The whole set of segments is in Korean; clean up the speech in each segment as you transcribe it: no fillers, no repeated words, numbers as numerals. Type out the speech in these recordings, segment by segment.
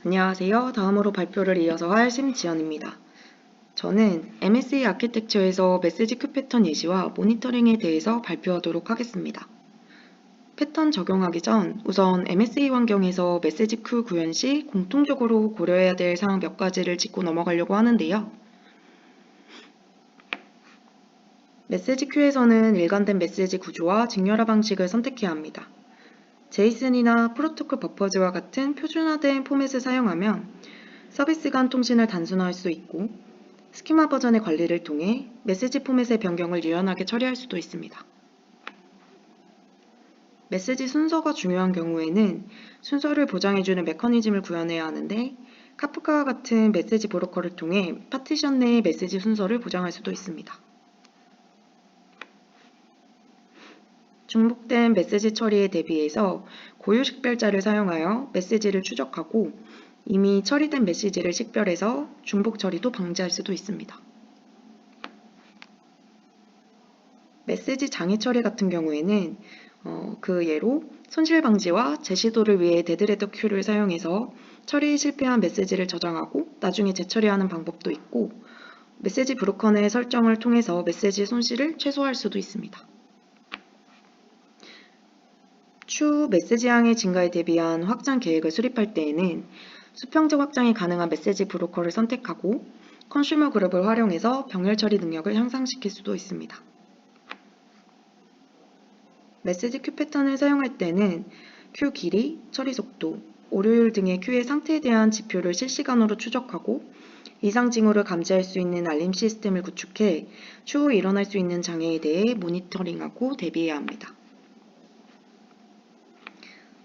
안녕하세요. 다음으로 발표를 이어서 할 심지연입니다. 저는 MSA 아키텍처에서 메시지 큐 패턴 예시와 모니터링에 대해서 발표하도록 하겠습니다. 패턴 적용하기 전 우선 MSA 환경에서 메시지 큐 구현 시 공통적으로 고려해야 될 사항 몇 가지를 짚고 넘어가려고 하는데요. 메시지 큐에서는 일관된 메시지 구조와 직렬화 방식을 선택해야 합니다. 제이슨이나 프로토콜 버퍼즈와 같은 표준화된 포맷을 사용하면 서비스 간 통신을 단순화할 수 있고 스키마 버전의 관리를 통해 메시지 포맷의 변경을 유연하게 처리할 수도 있습니다. 메시지 순서가 중요한 경우에는 순서를 보장해주는 메커니즘을 구현해야 하는데 카프카와 같은 메시지 브로커를 통해 파티션 내의 메시지 순서를 보장할 수도 있습니다. 중복된 메시지 처리에 대비해서 고유 식별자를 사용하여 메시지를 추적하고 이미 처리된 메시지를 식별해서 중복 처리도 방지할 수도 있습니다. 메시지 장애 처리 같은 경우에는 그 예로 손실 방지와 재시도를 위해 데드레더 큐를 사용해서 처리에 실패한 메시지를 저장하고 나중에 재처리하는 방법도 있고 메시지 브로커 내 설정을 통해서 메시지 손실을 최소화할 수도 있습니다. 추후 메시지 양의 증가에 대비한 확장 계획을 수립할 때에는 수평적 확장이 가능한 메시지 브로커를 선택하고 컨슈머 그룹을 활용해서 병렬 처리 능력을 향상시킬 수도 있습니다. 메시지 큐 패턴을 사용할 때는 큐 길이, 처리 속도, 오류율 등의 큐의 상태에 대한 지표를 실시간으로 추적하고 이상 징후를 감지할 수 있는 알림 시스템을 구축해 추후 일어날 수 있는 장애에 대해 모니터링하고 대비해야 합니다.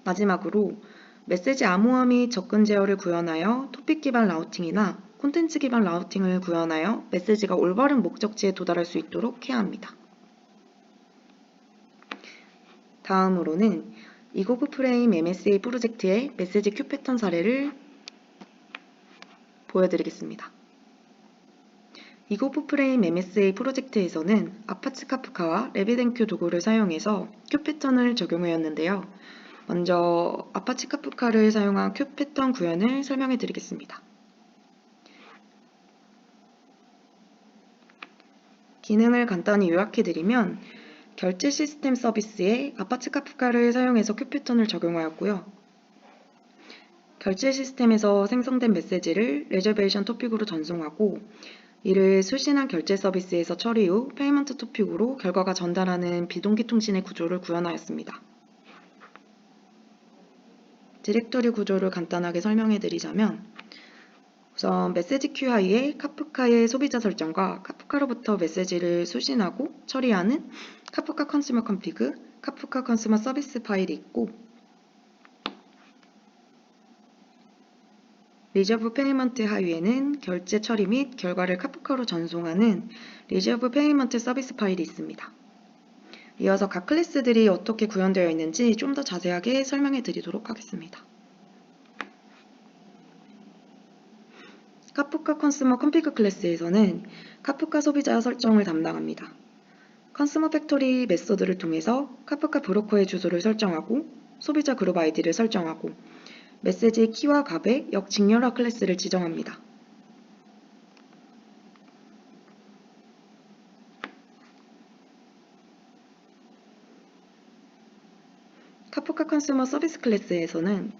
마지막으로 메시지 암호화 및 접근 제어를 구현하여 토픽 기반 라우팅이나 콘텐츠 기반 라우팅을 구현하여 메시지가 올바른 목적지에 도달할 수 있도록 해야 합니다. 다음으로는 이고브 프레임 MSA 프로젝트의 메시지 큐 패턴 사례를 보여드리겠습니다. 이고브 프레임 MSA 프로젝트에서는 아파치 카프카와 레빗엔큐 도구를 사용해서 큐 패턴을 적용하였는데요. 먼저 아파치 카프카를 사용한 큐 패턴 구현을 설명해 드리겠습니다. 기능을 간단히 요약해 드리면 결제 시스템 서비스에 아파치 카프카를 사용해서 큐 패턴을 적용하였고요. 결제 시스템에서 생성된 메시지를 레저베이션 토픽으로 전송하고 이를 수신한 결제 서비스에서 처리 후 페이먼트 토픽으로 결과가 전달하는 비동기 통신의 구조를 구현하였습니다. 디렉터리 구조를 간단하게 설명해 드리자면 우선 메시지 큐 하이에 카프카의 소비자 설정과 카프카로부터 메시지를 수신하고 처리하는 카프카 컨슈머 컨피그, 카프카 컨슈머 서비스 파일이 있고 리저브 페이먼트 하위에는 결제 처리 및 결과를 카프카로 전송하는 리저브 페이먼트 서비스 파일이 있습니다. 이어서 각 클래스들이 어떻게 구현되어 있는지 좀 더 자세하게 설명해 드리도록 하겠습니다. 카프카 컨슈머 컨피그 클래스에서는 카프카 소비자 설정을 담당합니다. 컨슈머 팩토리 메소드를 통해서 카프카 브로커의 주소를 설정하고 소비자 그룹 아이디를 설정하고 메시지 키와 값의 역직렬화 클래스를 지정합니다. 카프카 컨슈머 서비스 클래스에서는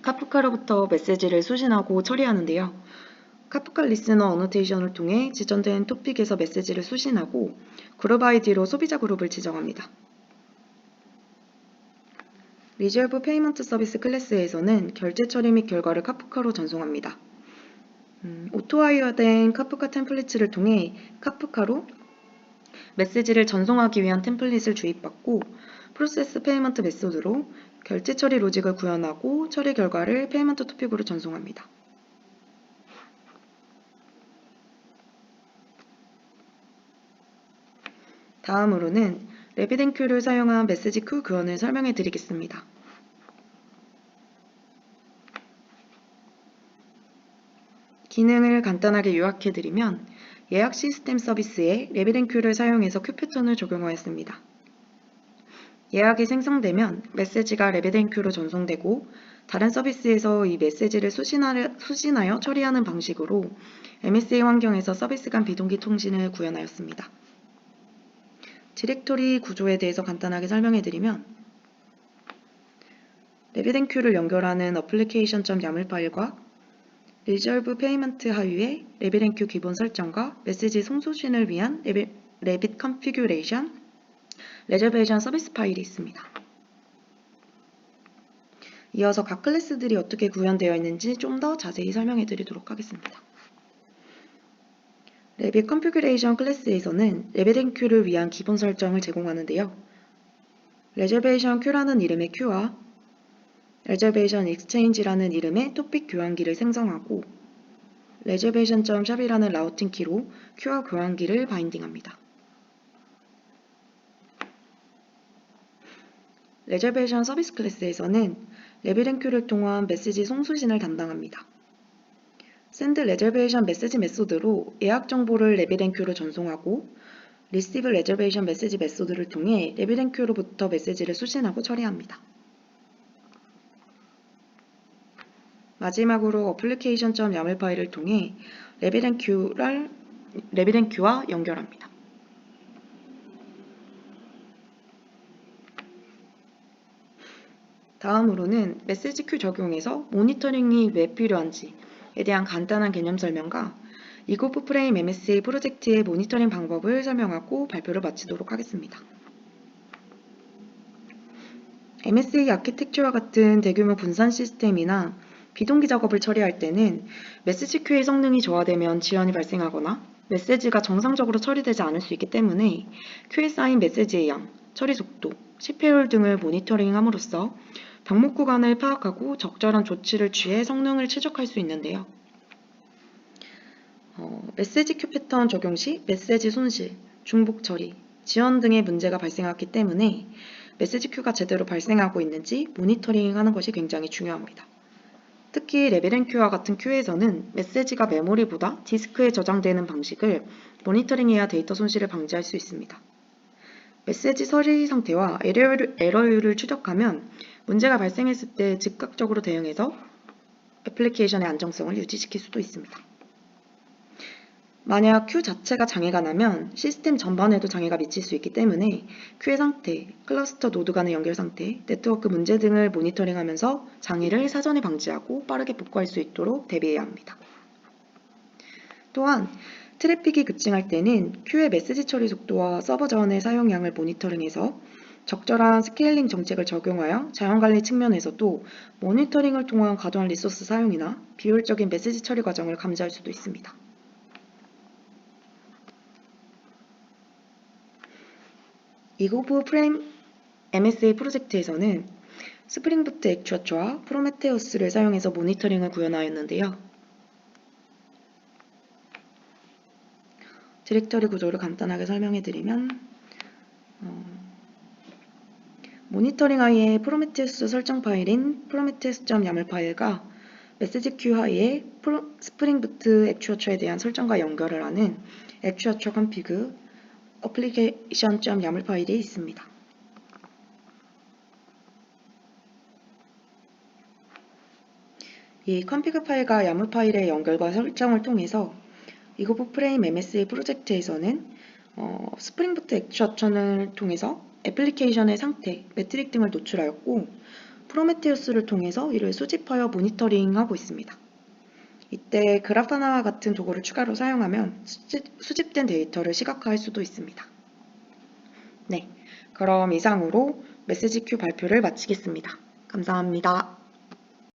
카프카로부터 메시지를 수신하고 처리하는데요. 카프카 리스너 어노테이션을 통해 지정된 토픽에서 메시지를 수신하고 그룹 아이디로 소비자 그룹을 지정합니다. 리졸브 페이먼트 서비스 클래스에서는 결제 처리 및 결과를 카프카로 전송합니다. 오토와이어된 카프카 템플릿을 통해 카프카로 메시지를 전송하기 위한 템플릿을 주입받고 프로세스 페이먼트 메소드로 결제 처리 로직을 구현하고 처리 결과를 페이먼트 토픽으로 전송합니다. 다음으로는 레빗엔큐를 사용한 메시지 큐 구현을 설명해 드리겠습니다. 기능을 간단하게 요약해 드리면 예약 시스템 서비스에 레빗엔큐를 사용해서 큐 패턴을 적용하였습니다. 예약이 생성되면 메시지가 RabbitMQ로 전송되고 다른 서비스에서 이 메시지를 수신하여 처리하는 방식으로 MSA 환경에서 서비스 간 비동기 통신을 구현하였습니다. 디렉토리 구조에 대해서 간단하게 설명해드리면 RabbitMQ를 연결하는 application.yaml 파일과 Resolve Payment 하위에 RabbitMQ 기본 설정과 메시지 송수신을 위한 Rabbit Configuration, Reservation 서비스 파일이 있습니다. 이어서 각 클래스들이 어떻게 구현되어 있는지 좀 더 자세히 설명해 드리도록 하겠습니다. Rabbit Configuration 클래스에서는 RabbitMQ를 위한 기본 설정을 제공하는데요. Reservation Q라는 이름의 Q와 Reservation Exchange라는 이름의 토픽 교환기를 생성하고 reservation.shop이라는 라우팅 키로 Q와 교환기를 바인딩합니다. Reservation 서비스 클래스에서는 RabbitMQ를 통한 메시지 송수신을 담당합니다. Send Reservation 메시지 메소드로 예약 정보를 RabbitMQ로 전송하고 Receive Reservation 메시지 메소드를 통해 RabbitMQ로부터 메시지를 수신하고 처리합니다. 마지막으로 application.yaml 파일을 통해 RabbitMQ와 연결합니다. 다음으로는 메시지 큐 적용에서 모니터링이 왜 필요한지에 대한 간단한 개념 설명과 이고프 프레임 MSA 프로젝트의 모니터링 방법을 설명하고 발표를 마치도록 하겠습니다. MSA 아키텍처와 같은 대규모 분산 시스템이나 비동기 작업을 처리할 때는 메시지 큐의 성능이 저하되면 지연이 발생하거나 메시지가 정상적으로 처리되지 않을 수 있기 때문에 큐에 쌓인 메시지의 양, 처리 속도, CPU율 등을 모니터링함으로써 병목 구간을 파악하고 적절한 조치를 취해 성능을 최적화할 수 있는데요. 메시지 큐 패턴 적용 시 메시지 손실, 중복 처리, 지연 등의 문제가 발생하기 때문에 메시지 큐가 제대로 발생하고 있는지 모니터링하는 것이 굉장히 중요합니다. 특히 RabbitMQ와 같은 큐에서는 메시지가 메모리보다 디스크에 저장되는 방식을 모니터링해야 데이터 손실을 방지할 수 있습니다. 메시지 처리 상태와 에러율을 추적하면 문제가 발생했을 때 즉각적으로 대응해서 애플리케이션의 안정성을 유지시킬 수도 있습니다. 만약 큐 자체가 장애가 나면 시스템 전반에도 장애가 미칠 수 있기 때문에 큐의 상태, 클러스터 노드 간의 연결 상태, 네트워크 문제 등을 모니터링하면서 장애를 사전에 방지하고 빠르게 복구할 수 있도록 대비해야 합니다. 또한 트래픽이 급증할 때는 큐의 메시지 처리 속도와 서버 자원의 사용량을 모니터링해서 적절한 스케일링 정책을 적용하여 자원관리 측면에서도 모니터링을 통한 과도한 리소스 사용이나 비효율적인 메시지 처리 과정을 감지할 수도 있습니다. 이고프 프레임 MSA 프로젝트에서는 스프링부트 액추어처와 프로메테우스를 사용해서 모니터링을 구현하였는데요. 디렉터리 구조를 간단하게 설명해드리면 모니터링 하이의 프로메테우스 설정 파일인 prometheus.yaml 파일과 메시지 큐 하이의 스프링부트 액추어처에 대한 설정과 연결을 하는 액추어처 config application.yaml 파일이 있습니다. 이 config 파일과 YAML 파일의 연결과 설정을 통해서 이고프 프레임 MSA 프로젝트에서는 스프링부트 액추어처를 통해서 애플리케이션의 상태, 매트릭 등을 노출하였고 프로메테우스를 통해서 이를 수집하여 모니터링하고 있습니다. 이때 그라파나와 같은 도구를 추가로 사용하면 수집된 데이터를 시각화할 수도 있습니다. 네, 그럼 이상으로 메시지 큐 발표를 마치겠습니다. 감사합니다.